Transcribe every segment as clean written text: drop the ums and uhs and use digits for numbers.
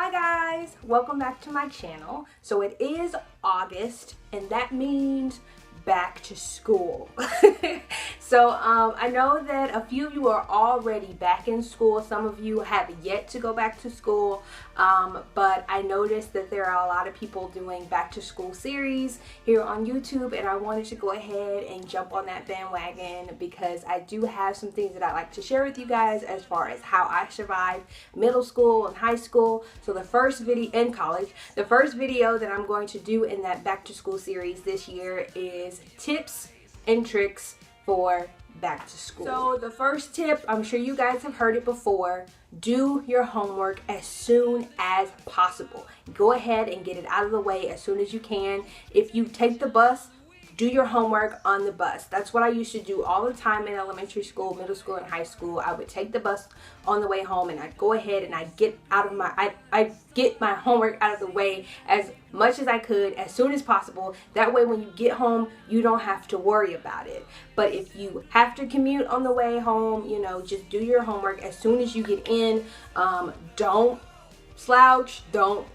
Hi guys, welcome back to my channel. So it is August and that means back to school. So I know that a few of you are already back in school. Some of you have yet to go back to school, but I noticed that there are a lot of people doing back to school series here on YouTube, and I wanted to go ahead and jump on that bandwagon because I do have some things that I'd like to share with you guys as far as how I survived middle school and high school. So the first video in college, the first video that I'm going to do in that back to school series this year is tips and tricks for back to school. So the first tip, I'm sure you guys have heard it before, do your homework as soon as possible. Go ahead and get it out of the way as soon as you can. If you take the bus, do your homework on the bus. That's what I used to do all the time in elementary school, middle school, and high school. I would take the bus on the way home and I'd go ahead and I'd get my homework out of the way as much as I could as soon as possible. That way when you get home, you don't have to worry about it. But if you have to commute on the way home, you know, just do your homework as soon as you get in. Don't slouch, don't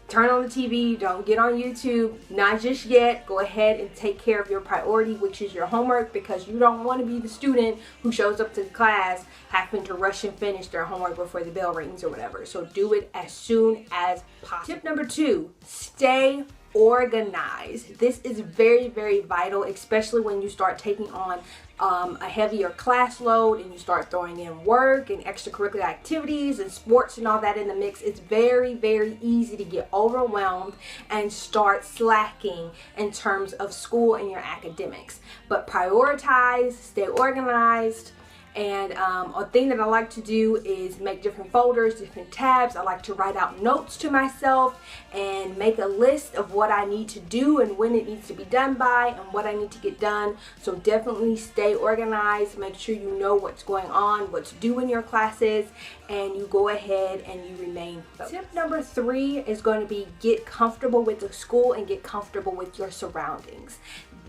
turn on the TV, don't get on YouTube, not just yet. Go ahead and take care of your priority, which is your homework, because you don't want to be the student who shows up to class having to rush and finish their homework before the bell rings or whatever. So do it as soon as possible. Tip number 2, stay organized. This is very, very vital, especially when you start taking on a heavier class load and you start throwing in work and extracurricular activities and sports and all that in the mix. It's very, very easy to get overwhelmed and start slacking in terms of school and your academics. But prioritize, stay organized. And a thing that I like to do is make different folders, different tabs. I like to write out notes to myself and make a list of what I need to do and when it needs to be done by and what I need to get done. So definitely stay organized. Make sure you know what's going on, what's due in your classes, and you go ahead and you remain focused. Tip number 3 is going to be get comfortable with the school and get comfortable with your surroundings.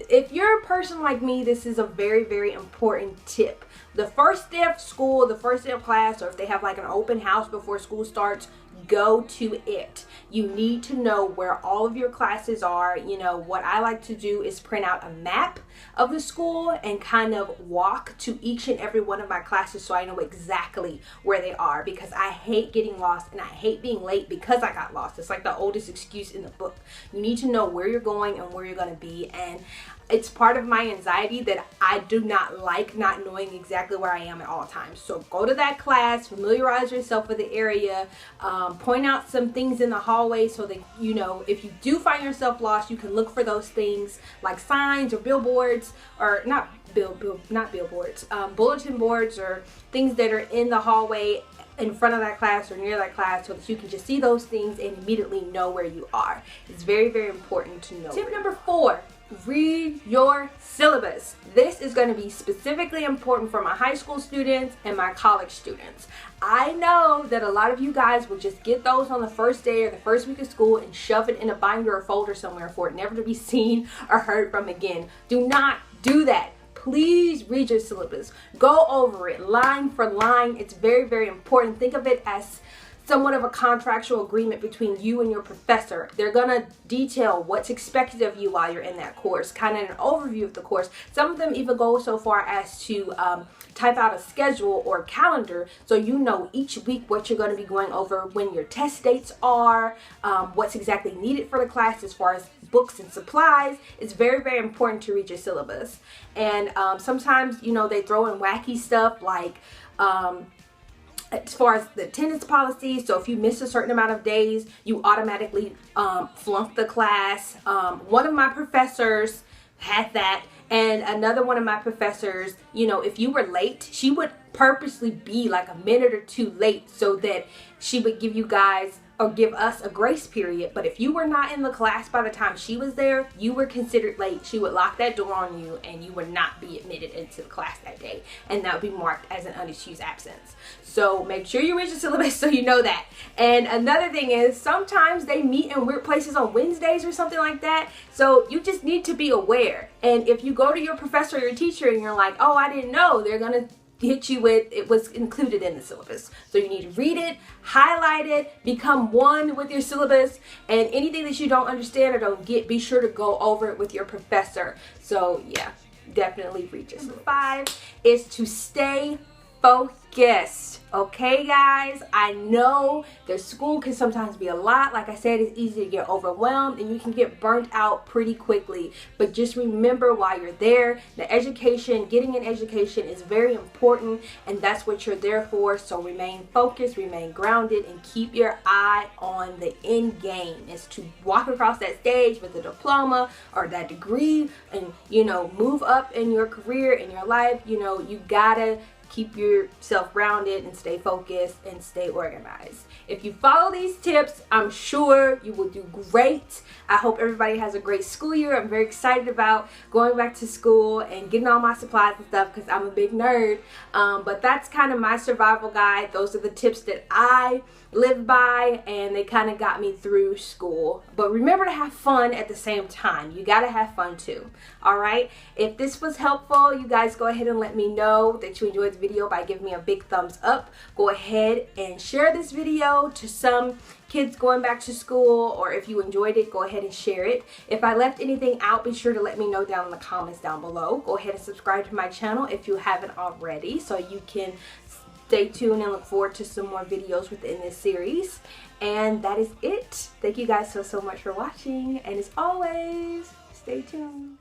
If you're a person like me, this is a very, very important tip. The first day of school, the first day of class, or if they have like an open house before school starts, go to it. You need to know where all of your classes are. You know, what I like to do is print out a map of the school and kind of walk to each and every one of my classes so I know exactly where they are, because I hate getting lost and I hate being late because I got lost. It's like the oldest excuse in the book. You need to know where you're going and where you're going to be, and it's part of my anxiety that I do not like not knowing exactly where I am at all times. So go to that class, familiarize yourself with the area, point out some things in the hallway so that, you know, if you do find yourself lost, you can look for those things like signs or billboards, or not billboards, bulletin boards or things that are in the hallway in front of that class or near that class, so that you can just see those things and immediately know where you are. It's very, very important to know. Tip number 4. Read your syllabus. This is going to be specifically important for my high school students and my college students. I know that a lot of you guys will just get those on the first day or the first week of school and shove it in a binder or folder somewhere for it never to be seen or heard from again. Do not do that. Please read your syllabus. Go over it line for line. It's very, very important. Think of it as somewhat of a contractual agreement between you and your professor. They're gonna detail what's expected of you while you're in that course, kind of an overview of the course. Some of them even go so far as to type out a schedule or calendar so you know each week what you're going to be going over, when your test dates are, what's exactly needed for the class as far as books and supplies. It's very, very important to read your syllabus. And sometimes, you know, they throw in wacky stuff like as far as the attendance policy. So if you miss a certain amount of days, you automatically flunk the class. One of my professors had that, and another one of my professors, you know, if you were late, she would purposely be like a minute or 2 late so that she would give you guys or give us a grace period. But if you were not in the class by the time she was there, you were considered late. She would lock that door on you and you would not be admitted into the class that day, and that would be marked as an unexcused absence. So make sure you read your syllabus so you know that. And another thing is, sometimes they meet in weird places on Wednesdays or something like that, so you just need to be aware. And if you go to your professor or your teacher and you're like, oh, I didn't know, they're gonna hit you with it was included in the syllabus. So you need to read it, highlight it, become one with your syllabus, and anything that you don't understand or don't get, be sure to go over it with your professor. So yeah, definitely read your syllabus. Number 5 is to stay focused. Okay, guys, I know that school can sometimes be a lot. Like I said, it's easy to get overwhelmed and you can get burnt out pretty quickly. But just remember, while you're there, the education, getting an education is very important, and that's what you're there for. So remain focused, remain grounded, and keep your eye on the end game. Is to walk across that stage with a diploma or that degree and, you know, move up in your career, in your life. You know, you gotta keep yourself grounded and stay focused and stay organized. If you follow these tips, I'm sure you will do great. I hope everybody has a great school year. I'm very excited about going back to school and getting all my supplies and stuff because I'm a big nerd. But that's kind of my survival guide. Those are the tips that I live by, and they kind of got me through school. But remember to have fun at the same time. You gotta have fun too. All right, if this was helpful, you guys go ahead and let me know that you enjoyed the video by giving me a big thumbs up. Go ahead and share this video to some kids going back to school, or if you enjoyed it, go ahead and share it. If I left anything out, be sure to let me know down in the comments down below. Go ahead and subscribe to my channel if you haven't already, so you can stay tuned and look forward to some more videos within this series. And that is it. Thank you guys so much for watching, and as always, stay tuned.